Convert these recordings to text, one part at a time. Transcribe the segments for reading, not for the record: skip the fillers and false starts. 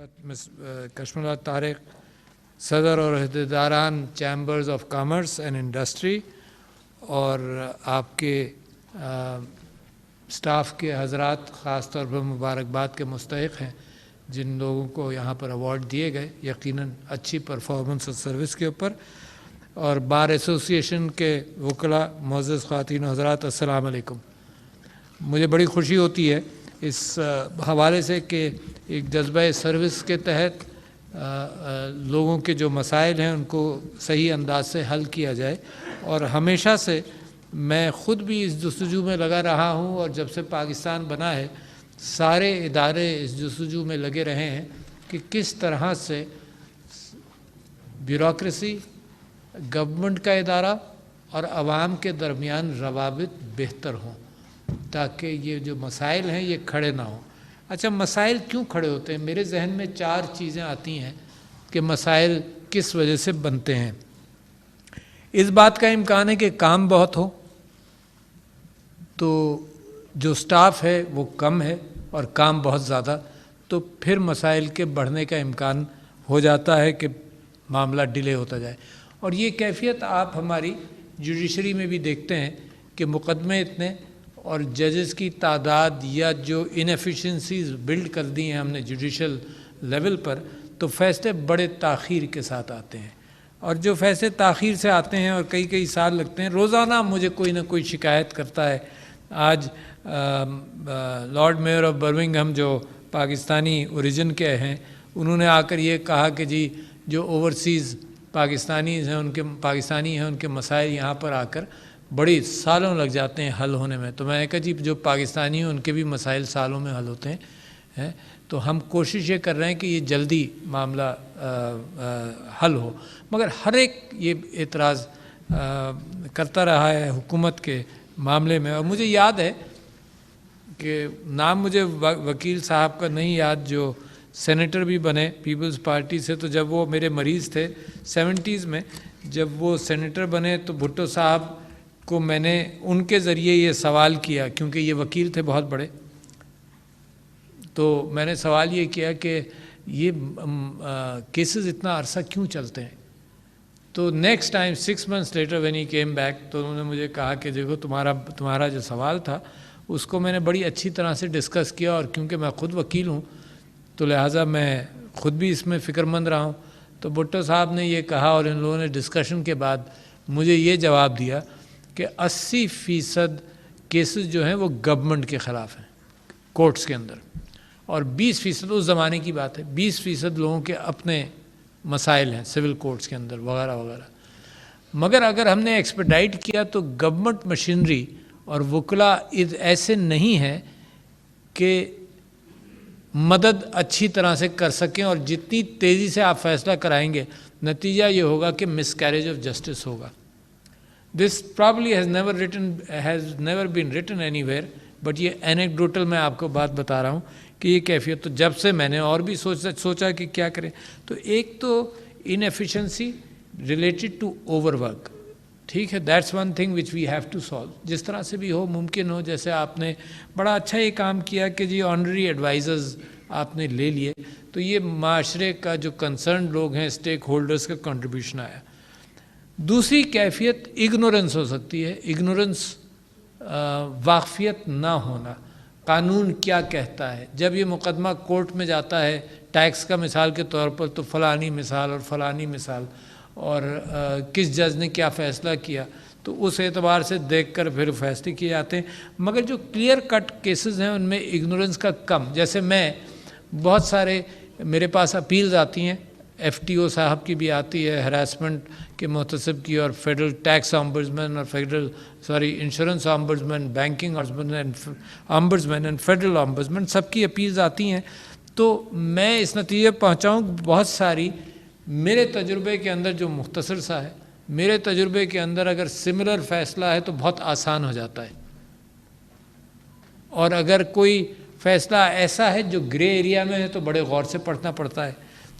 کشملہ طارق صدر اور عہدیداران chambers of commerce and industry اور آپ کے سٹاف کے حضرات خاص طور پر مبارکباد کے مستحق ہیں جن لوگوں کو یہاں پر ایوارڈ دیے گئے یقیناً اچھی پرفارمنس اور سروس کے اوپر، اور بار ایسوسی ایشن کے وکلاء، معزز خواتین و حضرات، السلام علیکم۔ مجھے بڑی خوشی ہوتی ہے اس حوالے سے کہ ایک جذبہ سروس کے تحت لوگوں کے جو مسائل ہیں ان کو صحیح انداز سے حل کیا جائے، اور ہمیشہ سے میں خود بھی اس جستجو میں لگا رہا ہوں، اور جب سے پاکستان بنا ہے سارے ادارے اس جستجو میں لگے رہے ہیں کہ کس طرح سے بیوروکریسی، گورنمنٹ کا ادارہ اور عوام کے درمیان روابط بہتر ہوں تاکہ یہ جو مسائل ہیں یہ کھڑے نہ ہوں۔ اچھا، مسائل کیوں کھڑے ہوتے ہیں؟ میرے ذہن میں 4 چیزیں آتی ہیں کہ مسائل کس وجہ سے بنتے ہیں۔ اس بات کا امکان ہے کہ کام بہت ہو تو جو سٹاف ہے وہ کم ہے، اور کام بہت زیادہ تو پھر مسائل کے بڑھنے کا امکان ہو جاتا ہے کہ معاملہ ڈیلے ہوتا جائے۔ اور یہ کیفیت آپ ہماری جوڈیشری میں بھی دیکھتے ہیں کہ مقدمے اتنے اور ججز کی تعداد یا جو انیفیشنسیز بلڈ کر دی ہیں ہم نے جوڈیشل لیول پر، تو فیصلے بڑے تاخیر کے ساتھ آتے ہیں، اور جو فیصلے تاخیر سے آتے ہیں اور کئی سال لگتے ہیں، روزانہ مجھے کوئی نہ کوئی شکایت کرتا ہے۔ آج لارڈ میئر آف برمنگھم جو پاکستانی اوریجن کے ہیں، انہوں نے آ کر یہ کہا کہ جی جو اوورسیز پاکستانی ہیں ان کے مسائل یہاں پر آ کر بڑی سالوں لگ جاتے ہیں حل ہونے میں۔ تو میں نے کہا جی جو پاکستانی ہیں ان کے بھی مسائل سالوں میں حل ہوتے ہیں، تو ہم کوشش یہ کر رہے ہیں کہ یہ جلدی معاملہ حل ہو، مگر ہر ایک یہ اعتراض کرتا رہا ہے حکومت کے معاملے میں۔ اور مجھے یاد ہے کہ نام مجھے وکیل صاحب کا نہیں یاد، جو سینیٹر بھی بنے پیپلز پارٹی سے، تو جب وہ میرے مریض تھے 70s میں، جب وہ سینیٹر بنے تو بھٹو صاحب کو میں نے ان کے ذریعے یہ سوال کیا، کیونکہ یہ وکیل تھے بہت بڑے، تو میں نے سوال یہ کیا کہ یہ کیسز اتنا عرصہ کیوں چلتے ہیں؟ تو next time 6 months later when he came back تو انہوں نے مجھے کہا کہ دیکھو تمہارا جو سوال تھا اس کو میں نے بڑی اچھی طرح سے ڈسکس کیا، اور کیونکہ میں خود وکیل ہوں تو لہٰذا میں خود بھی اس میں فکر مند رہا ہوں۔ تو بھٹو صاحب نے یہ کہا، اور ان لوگوں نے ڈسکشن کے بعد مجھے یہ جواب دیا کہ 80% کیسز جو ہیں وہ گورنمنٹ کے خلاف ہیں کورٹس کے اندر، اور 20% اس زمانے کی بات ہے، 20% لوگوں کے اپنے مسائل ہیں سول کورٹس کے اندر وغیرہ وغیرہ۔ مگر اگر ہم نے ایکسپیڈائٹ کیا تو گورنمنٹ مشینری اور وکلاء ایسے نہیں ہیں کہ مدد اچھی طرح سے کر سکیں، اور جتنی تیزی سے آپ فیصلہ کرائیں گے نتیجہ یہ ہوگا کہ مس کیریج آف جسٹس ہوگا۔ This probably has never been written anywhere، but یہ اینیکڈوٹل میں آپ کو بات بتا رہا ہوں کہ یہ کیفیت۔ تو جب سے میں نے اور بھی سوچا کہ کیا کریں، تو ایک تو inefficiency related to over work, ٹھیک ہے، that's one thing which we have to solve, جس طرح سے بھی ہو ممکن ہو۔ جیسے آپ نے بڑا اچھا یہ کام کیا کہ جی آنرری ایڈوائزرز آپ نے لے لیے، تو یہ معاشرے کا جو کنسرن لوگ ہیں، اسٹیک ہولڈرز کا کنٹریبیوشن آیا۔ دوسری کیفیت اگنورنس ہو سکتی ہے، اگنورنس، واقفیت نہ ہونا، قانون کیا کہتا ہے۔ جب یہ مقدمہ کورٹ میں جاتا ہے ٹیکس کا مثال کے طور پر، تو فلانی مثال اور فلانی مثال، اور کس جج نے کیا فیصلہ کیا، تو اس اعتبار سے دیکھ کر پھر فیصلے کیے جاتے ہیں۔ مگر جو کلیئر کٹ کیسز ہیں ان میں اگنورنس کا کم، جیسے میں بہت سارے میرے پاس اپیلز آتی ہیں، FTO صاحب کی بھی آتی ہے، ہراسمنٹ کے محتسب کی، اور فیڈرل ٹیکس آمبڈسمین اور انشورنس آمبڈسمین، بینکنگ آمبڈسمین اینڈ فیڈرل آمبڈسمین، سب کی اپیلز آتی ہیں۔ تو میں اس نتیجے پہنچا ہوں بہت ساری میرے تجربے کے اندر جو مختصر سا ہے، میرے تجربے کے اندر اگر سملر فیصلہ ہے تو بہت آسان ہو جاتا ہے، اور اگر کوئی فیصلہ ایسا ہے جو گرے ایریا میں ہے تو بڑے غور سے پڑھنا پڑتا ہے۔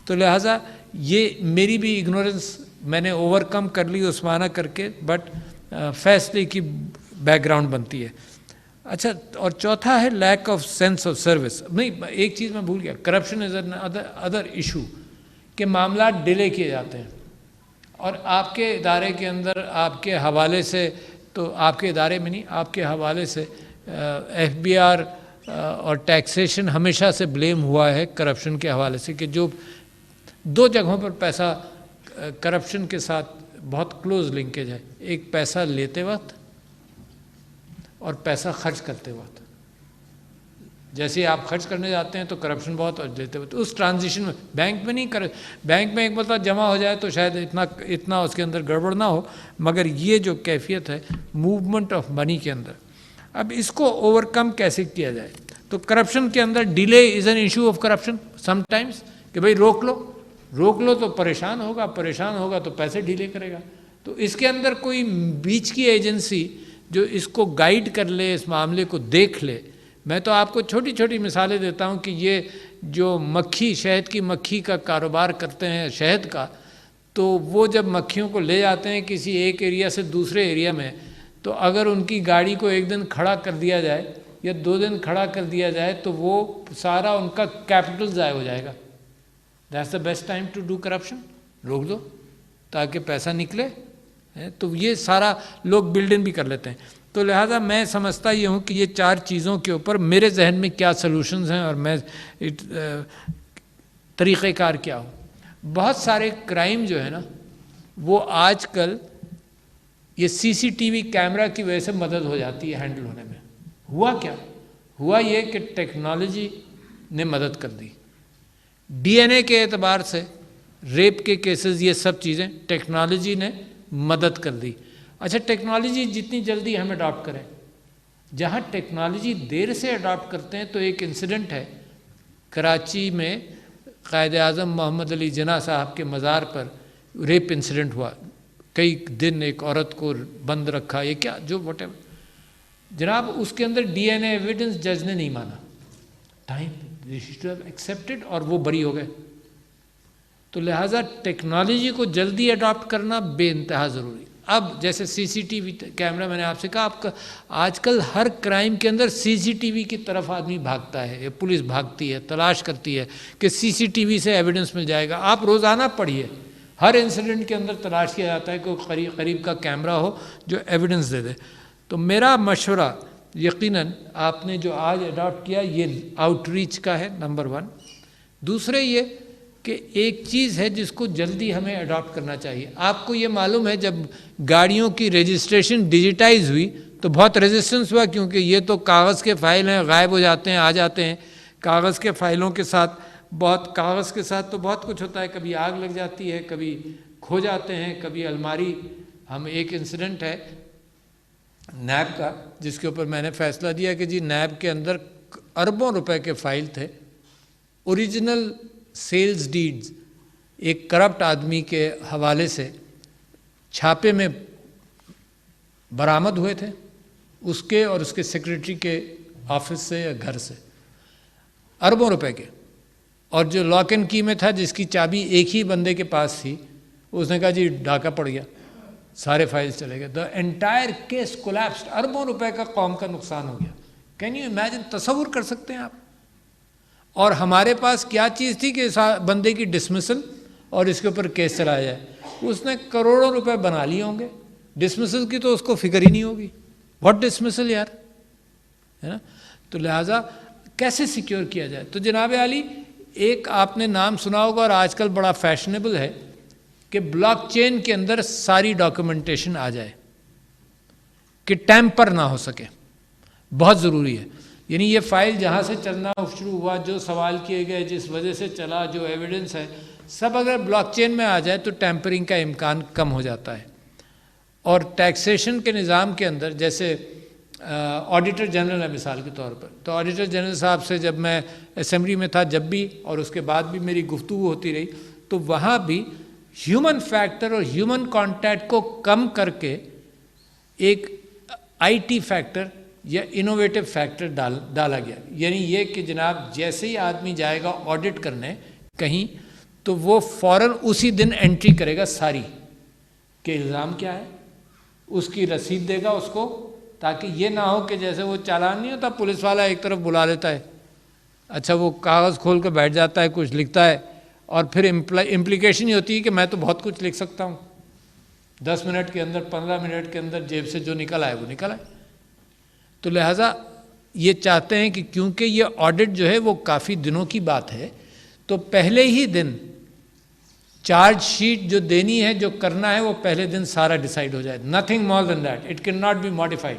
تو لہٰذا یہ میری بھی اگنورنس میں نے اوور کم کر لی عثمانہ کر کے، بٹ فیصلے کی بیک گراؤنڈ بنتی ہے۔ اچھا، اور چوتھا ہے lack of sense of service. نہیں، ایک چیز میں بھول گیا، corruption is an other issue, کہ معاملات ڈیلے کیے جاتے ہیں اور آپ کے ادارے کے اندر آپ کے حوالے سے، تو آپ کے ادارے میں نہیں، آپ کے حوالے سے ایف بی آر اور ٹیکسیشن ہمیشہ سے بلیم ہوا ہے کرپشن کے حوالے سے، کہ جو دو جگہوں پر پیسہ کرپشن کے ساتھ بہت کلوز لنکیج ہے. ایک پیسہ لیتے وقت اور پیسہ خرچ کرتے وقت. جیسے آپ خرچ کرنے جاتے ہیں تو کرپشن بہت، اور لیتے وقت اس ٹرانزیشن میں بینک میں نہیں بینک میں ایک مرتبہ جمع ہو جائے تو شاید اتنا اس کے اندر گڑبڑ نہ ہو، مگر یہ جو کیفیت ہے موومنٹ آف منی کے اندر، اب اس کو اوور کم کیسے کیا جائے؟ تو کرپشن کے اندر delay is an issue of corruption sometimes, کہ بھائی روک لو تو پریشان ہوگا تو پیسے ڈیلے کرے گا. تو اس کے اندر کوئی بیچ کی ایجنسی جو اس کو گائیڈ کر لے، اس معاملے کو دیکھ لے. میں تو آپ کو چھوٹی چھوٹی مثالیں دیتا ہوں کہ یہ جو شہد کی مکھی کا کاروبار کرتے ہیں شہد کا، تو وہ جب مکھیوں کو لے جاتے ہیں کسی ایک ایریا سے دوسرے ایریا میں، تو اگر ان کی گاڑی کو ایک دن کھڑا کر دیا جائے یا 2 دن کھڑا کر دیا جائے تو وہ سارا ان کا کیپٹل ضائع ہو جائے گا. That's the best time to do corruption. روک دو تاکہ پیسہ نکلے. تو یہ سارا لوگ بلڈ ان بھی کر لیتے ہیں. تو لہٰذا میں سمجھتا یہ ہوں کہ یہ 4 چیزوں کے اوپر میرے ذہن میں کیا سلوشنز ہیں اور میں طریقہ کار کیا ہوں. بہت سارے کرائم جو ہے نا وہ آج کل یہ CCTV کیمرہ کی وجہ سے مدد ہو جاتی ہے ہینڈل ہونے میں. ہوا کیا؟ ہوا یہ کہ ٹیکنالوجی نے مدد کر دی. DNA کے اعتبار سے ریپ کے کیسز، یہ سب چیزیں ٹیکنالوجی نے مدد کر دی. اچھا، ٹیکنالوجی جتنی جلدی ہم اڈاپٹ کریں، جہاں ٹیکنالوجی دیر سے اڈاپٹ کرتے ہیں، تو ایک انسیڈنٹ ہے کراچی میں قائد اعظم محمد علی جناح صاحب کے مزار پر ریپ انسیڈنٹ ہوا. کئی دن ایک عورت کو بند رکھا، یہ کیا جو وٹ ایور. جناب اس کے اندر DNA ایویڈنس جج نے نہیں مانا، ایکسیپٹڈ، اور وہ بری ہو گئے. تو لہٰذا ٹیکنالوجی کو جلدی اڈاپٹ کرنا بے انتہا ضروری. اب جیسے CCTV کیمرہ، میں نے آپ سے کہا، آج کل ہر کرائم کے اندر CCTV کی طرف آدمی بھاگتا ہے، پولیس بھاگتی ہے، تلاش کرتی ہے کہ CCTV سے ایویڈنس مل جائے گا. آپ روزانہ پڑھیے، ہر انسیڈنٹ کے اندر تلاش کیا جاتا ہے کہ قریب کا کیمرہ ہو جو ایویڈنس دے دے. تو میرا مشورہ یقیناً آپ نے جو آج اڈاپٹ کیا یہ آؤٹ ریچ کا ہے، نمبر 1. دوسرے یہ کہ ایک چیز ہے جس کو جلدی ہمیں اڈاپٹ کرنا چاہیے. آپ کو یہ معلوم ہے جب گاڑیوں کی رجسٹریشن ڈیجیٹائز ہوئی تو بہت ریزسٹنس ہوا، کیونکہ یہ تو کاغذ کے فائل ہیں، غائب ہو جاتے ہیں، آ جاتے ہیں. کاغذ کے فائلوں کے ساتھ کاغذ کے ساتھ تو بہت کچھ ہوتا ہے، کبھی آگ لگ جاتی ہے، کبھی کھو جاتے ہیں، کبھی الماری. ہم ایک انسیڈنٹ ہے نیب کا جس کے اوپر میں نے فیصلہ دیا کہ جی نیب کے اندر اربوں روپے کے فائل تھے، اوریجنل سیلز ڈیڈز ایک کرپٹ آدمی کے حوالے سے چھاپے میں برآمد ہوئے تھے، اس کے اور اس کے سیکرٹری کے آفس سے یا گھر سے، اربوں روپے کے. اور جو لاک اینڈ کی میں تھا، جس کی چابی ایک ہی بندے کے پاس تھی، اس نے کہا جی ڈاکہ پڑ گیا، سارے فائلز چلے گئے. The entire case collapsed. اربوں روپے کا قوم کا نقصان ہو گیا. Can you imagine? تصور کر سکتے ہیں آپ؟ اور ہمارے پاس کیا چیز تھی کہ اس بندے کی ڈسمسل اور اس کے اوپر کیس چلایا جائے. اس نے کروڑوں روپے بنا لیے ہوں گے، ڈسمسل کی تو اس کو فکر ہی نہیں ہوگی. واٹ ڈسمسل یار، ہے نا. تو لہٰذا کیسے سیکیور کیا جائے؟ تو جناب عالی، ایک آپ نے نام سنا ہوگا اور آج کل بڑا فیشنیبل ہے کہ بلاک چین کے اندر ساری ڈاکیومنٹیشن آ جائے، کہ ٹیمپر نہ ہو سکے. بہت ضروری ہے. یعنی یہ فائل جہاں سے چلنا شروع ہوا، جو سوال کیے گئے، جس وجہ سے چلا، جو ایویڈنس ہے، سب اگر بلاک چین میں آ جائے تو ٹیمپرنگ کا امکان کم ہو جاتا ہے. اور ٹیکسیشن کے نظام کے اندر جیسے آڈیٹر جنرل ہے مثال کے طور پر، تو آڈیٹر جنرل صاحب سے جب میں اسمبلی میں تھا، جب بھی اور اس کے بعد بھی میری گفتگو ہوتی رہی، تو وہاں بھی ہیومن فیکٹر اور ہیومن کانٹیکٹ کو کم کر کے ایک IT فیکٹر یا انوویٹو فیکٹر ڈالا گیا. یعنی یہ کہ جناب جیسے ہی آدمی جائے گا آڈٹ کرنے کہیں، تو وہ فوراً اسی دن انٹری کرے گا ساری، کہ الزام کیا ہے، اس کی رسید دے گا اس کو، تاکہ یہ نہ ہو کہ جیسے وہ چالان نہیں ہوتا، پولیس والا ایک طرف بلا لیتا ہے، اچھا وہ کاغذ کھول کے بیٹھ جاتا ہے، کچھ لکھتا ہے، اور پھر امپلیکیشن یہ ہوتی ہے کہ میں تو بہت کچھ لکھ سکتا ہوں، 10 منٹ کے اندر 15 منٹ کے اندر جیب سے جو نکل آئے وہ نکل آئے. تو لہٰذا یہ چاہتے ہیں کہ کیونکہ یہ آڈٹ جو ہے وہ کافی دنوں کی بات ہے، تو پہلے ہی دن چارج شیٹ جو دینی ہے، جو کرنا ہے، وہ پہلے دن سارا ڈیسائیڈ ہو جائے. Nothing more than that, it can not be modified.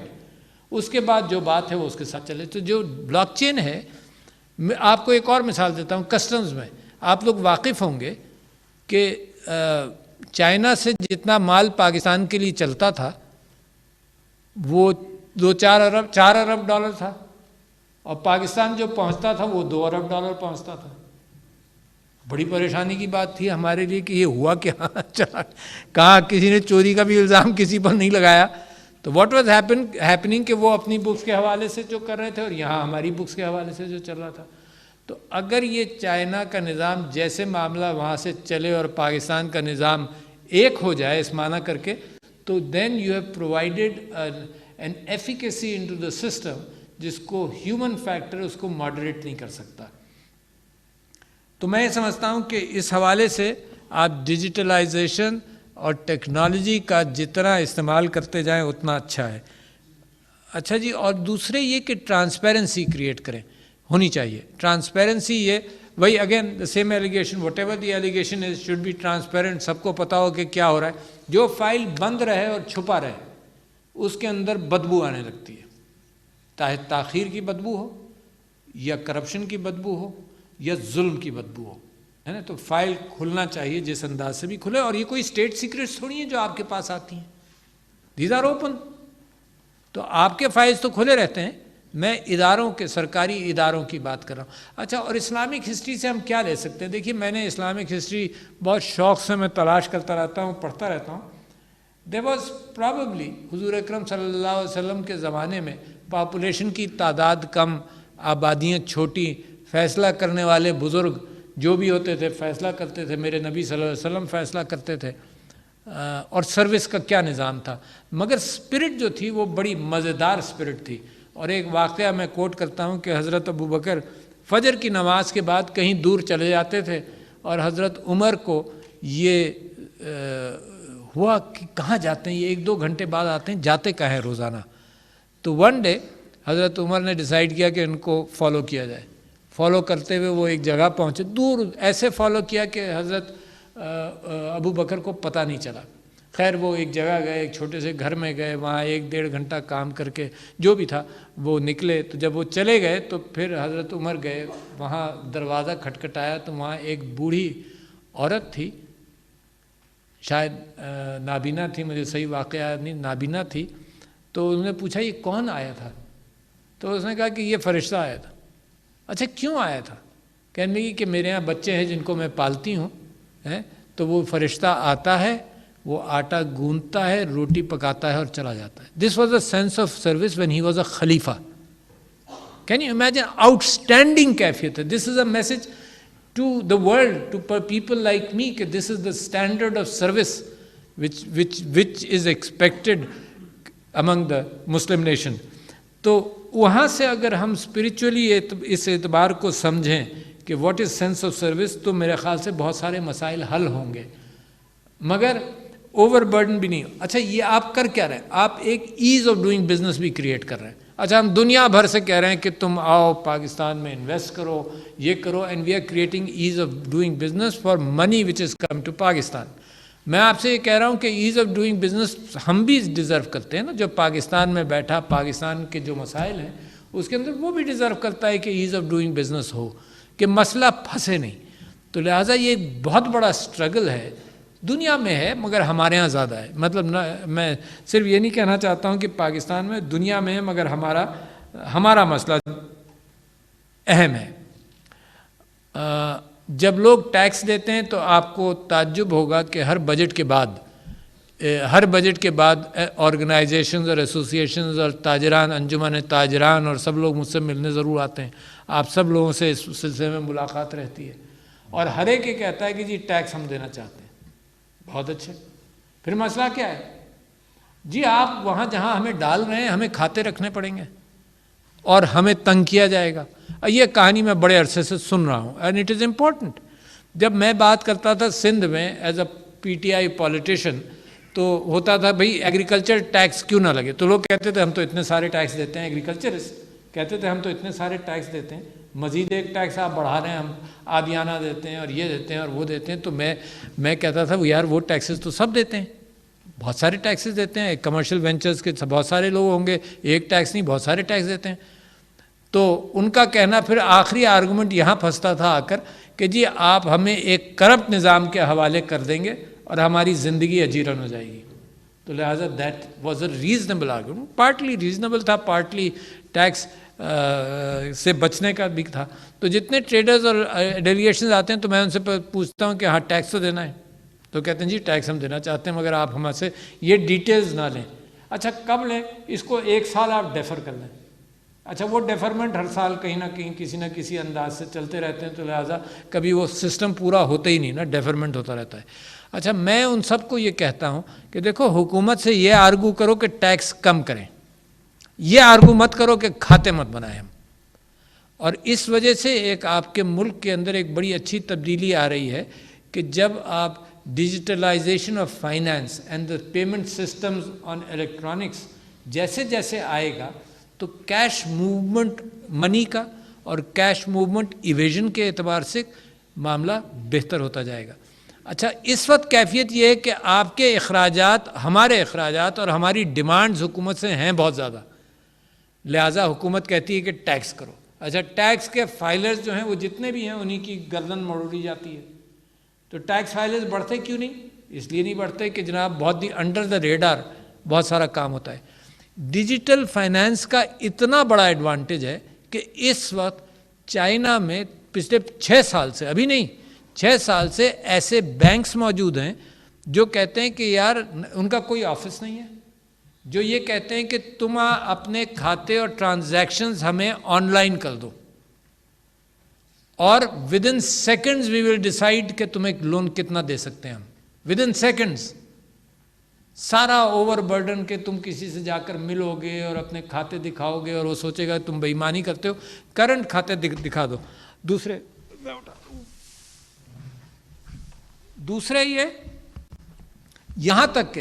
اس کے بعد جو بات ہے وہ اس کے ساتھ چلے. تو جو بلاک چین ہے، میں آپ کو ایک اور مثال دیتا ہوں. کسٹمز میں آپ لوگ واقف ہوں گے کہ چائنا سے جتنا مال پاکستان کے لیے چلتا تھا وہ 4 ارب ڈالر تھا، اور پاکستان جو پہنچتا تھا وہ 2 ارب ڈالر پہنچتا تھا. بڑی پریشانی کی بات تھی ہمارے لیے کہ یہ ہوا کیا. چلا کہاں کسی نے چوری کا بھی الزام کسی پر نہیں لگایا. تو واٹ واز ہیپننگ کہ وہ اپنی بکس کے حوالے سے جو کر رہے تھے اور یہاں ہماری بکس کے حوالے سے جو چل رہا تھا. تو اگر یہ چائنا کا نظام جیسے معاملہ وہاں سے چلے اور پاکستان کا نظام ایک ہو جائے اس معنی کر کے، تو then you have provided an efficacy into the system جس کو ہیومن فیکٹر اس کو ماڈریٹ نہیں کر سکتا. تو میں یہ سمجھتا ہوں کہ اس حوالے سے آپ ڈیجیٹلائزیشن اور ٹیکنالوجی کا جتنا استعمال کرتے جائیں اتنا اچھا ہے. اچھا جی، اور دوسرے یہ کہ ٹرانسپیرنسی کریٹ کریں، ہونی چاہیے. ٹرانسپیرنسی یہ وہی again the same allegation, whatever the allegation is should be transparent. سب کو پتا ہو کہ کیا ہو رہا ہے. جو فائل بند رہے اور چھپا رہے اس کے اندر بدبو آنے لگتی ہے، چاہے تاخیر کی بدبو ہو یا کرپشن کی بدبو ہو یا ظلم کی بدبو ہو، ہے نا. تو فائل کھلنا چاہیے جس انداز سے بھی کھلے. اور یہ کوئی اسٹیٹ سیکرٹس تھوڑی ہیں جو آپ کے پاس آتی ہیں، دیز آر اوپن. تو آپ کے فائلز تو کھلے رہتے ہیں. میں اداروں کے، سرکاری اداروں کی بات کر رہا ہوں. اچھا، اور اسلامک ہسٹری سے ہم کیا لے سکتے ہیں؟ دیکھیے، میں نے اسلامک ہسٹری بہت شوق سے میں تلاش کرتا رہتا ہوں، پڑھتا رہتا ہوں. دیر واز پرابیبلی حضور اکرم صلی اللہ علیہ وسلم کے زمانے میں پاپولیشن کی تعداد کم، آبادیاں چھوٹی، فیصلہ کرنے والے بزرگ جو بھی ہوتے تھے فیصلہ کرتے تھے. میرے نبی صلی اللہ علیہ وسلم فیصلہ کرتے تھے. اور سروس کا کیا نظام تھا. مگر اسپرٹ جو تھی وہ بڑی مزیدار اسپرٹ تھی. اور ایک واقعہ میں کوٹ کرتا ہوں کہ حضرت ابو بکر فجر کی نماز کے بعد کہیں دور چلے جاتے تھے، اور حضرت عمر کو یہ ہوا کہ کہاں جاتے ہیں یہ، 1-2 گھنٹے بعد آتے ہیں، جاتے کہاں ہیں روزانہ. تو ون ڈے حضرت عمر نے ڈیسائیڈ کیا کہ ان کو فالو کیا جائے. فالو کرتے ہوئے وہ ایک جگہ پہنچے، دور ایسے فالو کیا کہ حضرت ابو بکر کو پتہ نہیں چلا. خیر وہ ایک جگہ گئے، ایک چھوٹے سے گھر میں گئے، وہاں 1-1.5 گھنٹہ کام کر کے جو بھی تھا وہ نکلے. تو جب وہ چلے گئے تو پھر حضرت عمر گئے، وہاں دروازہ کھٹکھٹایا تو وہاں ایک بوڑھی عورت تھی، شاید نابینا تھی، مجھے صحیح واقعہ نہیں، نابینا تھی. تو انہوں نے پوچھا یہ کون آیا تھا؟ تو اس نے کہا کہ یہ فرشتہ آیا تھا. اچھا کیوں آیا تھا؟ کہنے لگی کہ میرے یہاں بچے ہیں جن کو میں پالتی ہوں، تو وہ فرشتہ آتا ہے، وہ آٹا گوندتا ہے، روٹی پکاتا ہے اور چلا جاتا ہے. This was a sense of service when he was a خلیفہ. Can you imagine? Outstanding کیفیت ہے. This is a message to the world, to people like me, کہ this is the standard of service which is expected among the Muslim nation. تو وہاں سے اگر ہم spiritually اس اعتبار کو سمجھیں کہ what is sense of service, تو میرے خیال سے بہت سارے مسائل حل ہوں گے, مگر اوور برڈن بھی نہیں. اچھا یہ آپ کر کیا رہے ہیں؟ آپ ایک ایز آف ڈوئنگ بزنس بھی کریٹ کر رہے ہیں. اچھا ہم دنیا بھر سے کہہ رہے ہیں کہ تم آؤ پاکستان میں انویسٹ کرو, یہ کرو, and we are creating ease of doing business for money which is come to Pakistan. میں آپ سے یہ کہہ رہا ہوں کہ ایز آف ڈوئنگ بزنس ہم بھی ڈیزرو کرتے ہیں نا. جو پاکستان میں بیٹھا, پاکستان کے جو مسائل ہیں اس کے اندر وہ بھی ڈیزرو کرتا ہے کہ ایز آف ڈوئنگ بزنس ہو, کہ مسئلہ پھنسے نہیں. تو لہٰذا یہ ایک بہت بڑا اسٹرگل ہے, دنیا میں ہے مگر ہمارے ہاں زیادہ ہے. مطلب میں صرف یہ نہیں کہنا چاہتا ہوں کہ پاکستان میں, دنیا میں ہے, مگر ہمارا مسئلہ اہم ہے. جب لوگ ٹیکس دیتے ہیں تو آپ کو تعجب ہوگا کہ ہر بجٹ کے بعد آرگنائزیشنز اور ایسوسیشنز اور تاجران, انجمن تاجران اور سب لوگ مجھ سے ملنے ضرور آتے ہیں. آپ سب لوگوں سے اس سلسلے میں ملاقات رہتی ہے, اور ہر ایک یہ کہتا ہے کہ جی ٹیکس ہم دینا چاہتے ہیں. بہت اچھے. پھر مسئلہ کیا ہے؟ جی آپ وہاں جہاں ہمیں ڈال رہے ہیں ہمیں کھاتے رکھنے پڑیں گے اور ہمیں تنگ کیا جائے گا. یہ کہانی میں بڑے عرصے سے سن رہا ہوں اینڈ اٹ از امپورٹنٹ. جب میں بات کرتا تھا سندھ میں as a P T I politician تو ہوتا تھا بھئی ایگریکلچر ٹیکس کیوں نہ لگے, تو لوگ کہتے تھے ہم تو اتنے سارے ٹیکس دیتے ہیں, ایگریکلچرسٹ کہتے تھے ہم تو اتنے سارے ٹیکس دیتے ہیں, مزید ایک ٹیکس آپ بڑھا رہے ہیں, ہم آدیانہ دیتے ہیں اور یہ دیتے ہیں اور وہ دیتے ہیں. تو میں کہتا تھا یار وہ ٹیکسز تو سب دیتے ہیں, بہت سارے ٹیکسز دیتے ہیں, کمرشل وینچرز کے بہت سارے لوگ ہوں گے, ایک ٹیکس نہیں بہت سارے ٹیکس دیتے ہیں. تو ان کا کہنا پھر آخری آرگومنٹ یہاں پھنستا تھا آ کر کہ جی آپ ہمیں ایک کرپٹ نظام کے حوالے کر دیں گے اور ہماری زندگی اجیرن ہو جائے گی. تو لہٰذا that was a reasonable argument, partly reasonable تھا, پارٹلی ٹیکس سے بچنے کا بھی تھا. تو جتنے ٹریڈرز اور ڈیلیگیشنز آتے ہیں تو میں ان سے پوچھتا ہوں کہ ہاں ٹیکس تو دینا ہے, تو کہتے ہیں جی ٹیکس ہم دینا چاہتے ہیں مگر آپ ہم سے یہ ڈیٹیلز نہ لیں. اچھا کب لیں, اس کو 1 سال آپ ڈیفر کر لیں. اچھا وہ ڈیفرمنٹ ہر سال کہیں نہ کہیں کسی نہ کسی انداز سے چلتے رہتے ہیں, تو لہٰذا کبھی وہ سسٹم پورا ہوتا ہی نہیں نا, ڈیفرمنٹ ہوتا رہتا ہے. اچھا میں ان سب کو یہ کہتا ہوں کہ دیکھو حکومت سے یہ آرگو کرو کہ ٹیکس کم کریں, یہ آرگو مت کرو کہ کھاتے مت بنائیں ہم. اور اس وجہ سے ایک آپ کے ملک کے اندر ایک بڑی اچھی تبدیلی آ رہی ہے کہ جب آپ digitalization of finance and the payment systems on electronics جیسے جیسے آئے گا تو کیش موومنٹ منی کا اور کیش موومنٹ ایویژن کے اعتبار سے معاملہ بہتر ہوتا جائے گا. اچھا اس وقت کیفیت یہ ہے کہ آپ کے اخراجات, ہمارے اخراجات اور ہماری ڈیمانڈز حکومت سے ہیں بہت زیادہ, لہٰذا حکومت کہتی ہے کہ ٹیکس کرو. اچھا ٹیکس کے فائلرز جو ہیں وہ جتنے بھی ہیں انہی کی گردن مروڑی جاتی ہے. تو ٹیکس فائلرز بڑھتے کیوں نہیں؟ اس لیے نہیں بڑھتے کہ جناب بہت انڈر دا ریڈار بہت سارا کام ہوتا ہے. ڈیجیٹل فائنانس کا اتنا بڑا ایڈوانٹیج ہے کہ اس وقت چائنا میں پچھلے 6 سال سے, ابھی نہیں 6 سال سے ایسے بینکس موجود ہیں جو کہتے ہیں کہ یار ان کا کوئی آفس نہیں ہے, جو یہ کہتے ہیں کہ تم اپنے کھاتے اور ٹرانزیکشنز ہمیں آن لائن کر دو اور with in seconds we will decide کہ تمہیں لون کتنا دے سکتے ہیں ہم, ود ان سیکنڈز. سارا اوور برڈن کہ تم کسی سے جا کر ملو گے اور اپنے کھاتے دکھاؤ گے اور وہ سوچے گا تم بے ایمانی کرتے ہو, کرنٹ کھاتے دکھا دو. دوسرے یہ یہاں تک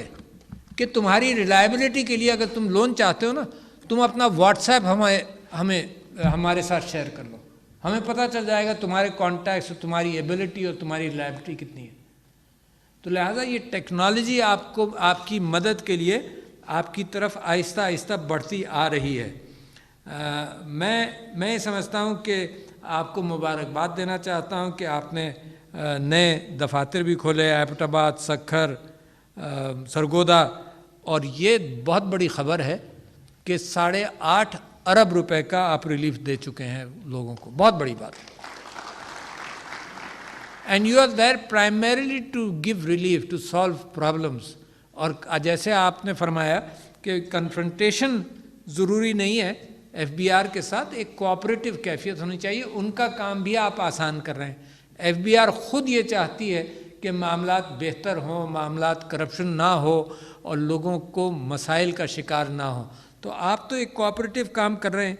کہ تمہاری ریلائبلٹی کے لیے اگر تم لون چاہتے ہو نا, تم اپنا واٹس ایپ ہمارے ساتھ شیئر کر لو, ہمیں پتہ چل جائے گا تمہارے کانٹیکٹس, تمہاری ایبلٹی اور تمہاری ریلائبلٹی کتنی ہے. تو لہٰذا یہ ٹیکنالوجی آپ کی مدد کے لیے آپ کی طرف آہستہ آہستہ بڑھتی آ رہی ہے. میں سمجھتا ہوں کہ آپ کو مبارکباد دینا چاہتا ہوں کہ آپ نے نئے دفاتر بھی کھولے, ایبٹ آباد, سکھر, سرگودا, اور یہ بہت بڑی خبر ہے کہ 8.5 ارب روپے کا آپ ریلیف دے چکے ہیں لوگوں کو, بہت بڑی بات ہے. And you are there primarily to give relief, to solve problems. اور جیسے آپ نے فرمایا کہ کنفرنٹیشن ضروری نہیں ہے ایف بی آر کے ساتھ, ایک کوآپریٹو کیفیت ہونی چاہیے, ان کا کام بھی آپ آسان کر رہے ہیں. ایف بی آر خود یہ چاہتی ہے کہ معاملات بہتر ہوں, معاملات کرپشن نہ ہو اور لوگوں کو مسائل کا شکار نہ ہو. تو آپ تو ایک کوآپریٹو کام کر رہے ہیں.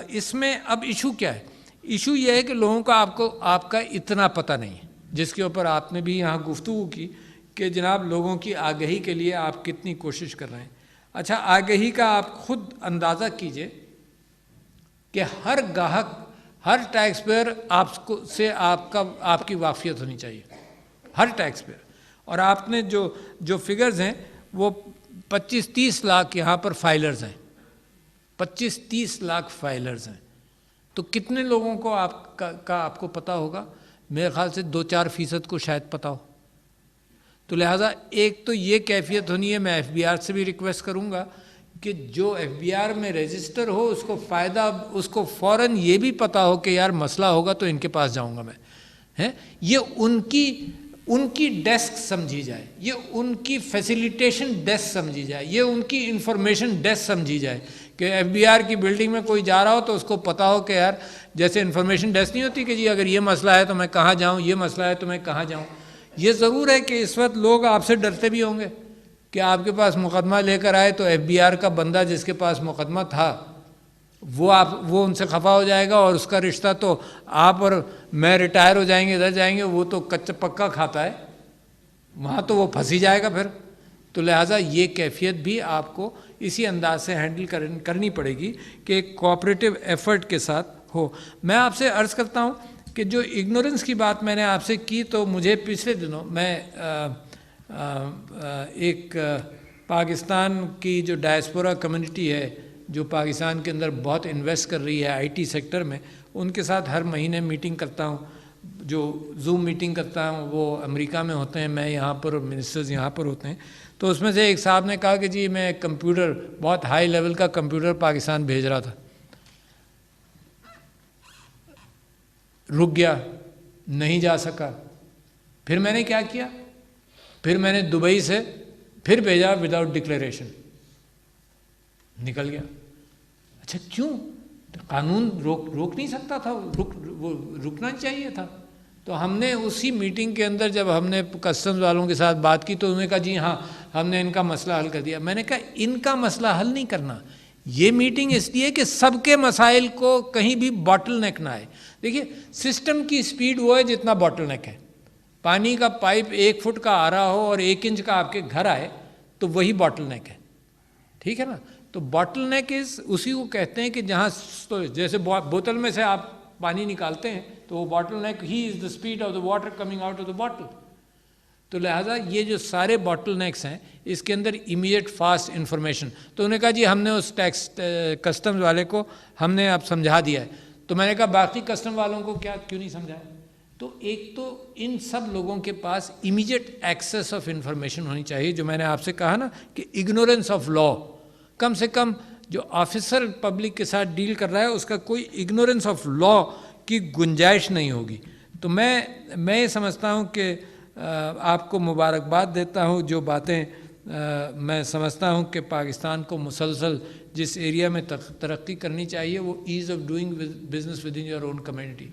اس میں اب ایشو کیا ہے؟ ایشو یہ ہے کہ لوگوں کو آپ کا اتنا پتہ نہیں ہے, جس کے اوپر آپ نے بھی یہاں گفتگو کی کہ جناب لوگوں کی آگہی کے لیے آپ کتنی کوشش کر رہے ہیں. اچھا آگہی کا آپ خود اندازہ کیجئے کہ ہر گاہک, ہر ٹیکس پیئر آپ کی واقفیت ہونی چاہیے, ہر ٹیکس پیئر. اور آپ نے جو فگرز ہیں وہ 25-30 لاکھ یہاں پر فائلرز ہیں, 25-30 لاکھ فائلرز ہیں. تو کتنے لوگوں کو آپ کو پتہ ہوگا؟ میرے خیال سے 2-4% کو شاید پتہ ہو. تو لہٰذا ایک تو یہ کیفیت ہونی ہے. میں ایف بی آر سے بھی ریکویسٹ کروں گا کہ جو ایف بی آر میں رجسٹر ہو اس کو فائدہ, اس کو فوراً یہ بھی پتہ ہو کہ یار مسئلہ ہوگا تو ان کے پاس جاؤں گا میں. یہ ان کی ڈیسک سمجھی جائے, یہ ان کی فیسیلیٹیشن ڈیسک سمجھی جائے, یہ ان کی انفارمیشن ڈیسک سمجھی جائے کہ ایف بی آر کی بلڈنگ میں کوئی جا رہا ہو تو اس کو پتہ ہو کہ یار جیسے انفارمیشن ڈیسک نہیں ہوتی کہ جی اگر یہ مسئلہ ہے تو میں کہاں جاؤں, یہ مسئلہ ہے تو میں کہاں جاؤں. یہ ضرور ہے کہ اس وقت لوگ آپ سے ڈرتے بھی ہوں گے کہ آپ کے پاس مقدمہ لے کر آئے تو FBI کا بندہ جس کے پاس مقدمہ تھا وہ ان سے خفا ہو جائے گا، اور اس کا رشتہ تو آپ اور میں ریٹائر ہو جائیں گے، ادھر جائیں گے، وہ تو کچا پکا کھاتا ہے، وہاں تو وہ پھنسی جائے گا پھر. تو لہٰذا یہ کیفیت بھی آپ کو اسی انداز سے ہینڈل کرنی پڑے گی کہ ایک کوآپریٹو ایفرٹ کے ساتھ ہو. میں آپ سے عرض کرتا ہوں کہ جو اگنورنس کی بات میں نے آپ سے کی، تو مجھے پچھلے دنوں میں ایک پاکستان کی جو ڈائسپورا کمیونٹی ہے جو پاکستان کے اندر بہت انویسٹ کر رہی ہے IT سیکٹر میں، ان کے ساتھ ہر مہینے میٹنگ کرتا ہوں. جو زوم میٹنگ کرتا ہوں وہ امریکہ میں ہوتے ہیں، میں یہاں پر، منسٹرز یہاں پر ہوتے ہیں. تو اس میں سے ایک صاحب نے کہا کہ جی میں کمپیوٹر، بہت ہائی لیول کا کمپیوٹر پاکستان بھیج رہا تھا، رک گیا، نہیں جا سکا. پھر میں نے کیا کیا؟ پھر میں نے دبئی سے پھر بھیجا وداؤٹ ڈکلیریشن، نکل گیا. اچھا کیوں؟ قانون روک نہیں سکتا تھا، وہ رکنا چاہیے تھا. تو ہم نے اسی میٹنگ کے اندر جب ہم نے کسٹمز والوں کے ساتھ بات کی تو انہوں نے کہا جی ہاں ہم نے ان کا مسئلہ حل کر دیا. میں نے کہا ان کا مسئلہ حل نہیں کرنا، یہ میٹنگ اس لیے کہ سب کے مسائل کو کہیں بھی باٹل نیک نہ آئے. دیکھیے سسٹم کی سپیڈ وہ ہے جتنا باٹل نیک ہے. پانی کا پائپ 1 فٹ کا آ رہا ہو اور 1 انچ کا آپ کے گھر آئے تو وہی باٹل نیک ہے، ٹھیک ہے نا. تو باٹل نیک اسی کو کہتے ہیں کہ جہاں جیسے بوتل میں سے آپ پانی نکالتے ہیں تو وہ باٹل نیک ہی is the speed of the water coming out of the bottle. تو لہٰذا یہ جو سارے باٹل نیکس ہیں اس کے اندر امیڈیٹ فاسٹ انفارمیشن. تو انہوں نے کہا جی ہم نے اس ٹیکس کسٹمز والے کو ہم نے اب سمجھا دیا ہے. تو میں نے کہا باقی کسٹم والوں کو کیوں نہیں سمجھایا؟ تو ایک تو ان سب لوگوں کے پاس امیڈیٹ ایکسیس آف انفارمیشن ہونی چاہیے، جو میں نے آپ سے کہا نا کہ اگنورنس آف لا، کم سے کم جو آفیسر پبلک کے ساتھ ڈیل کر رہا ہے اس کا کوئی اگنورنس آف لا کی گنجائش نہیں ہوگی. تو میں یہ سمجھتا ہوں کہ آپ کو مبارکباد دیتا ہوں. جو باتیں میں سمجھتا ہوں کہ پاکستان کو مسلسل جس ایریا میں ترقی کرنی چاہیے وہ as of doing business with in your own community.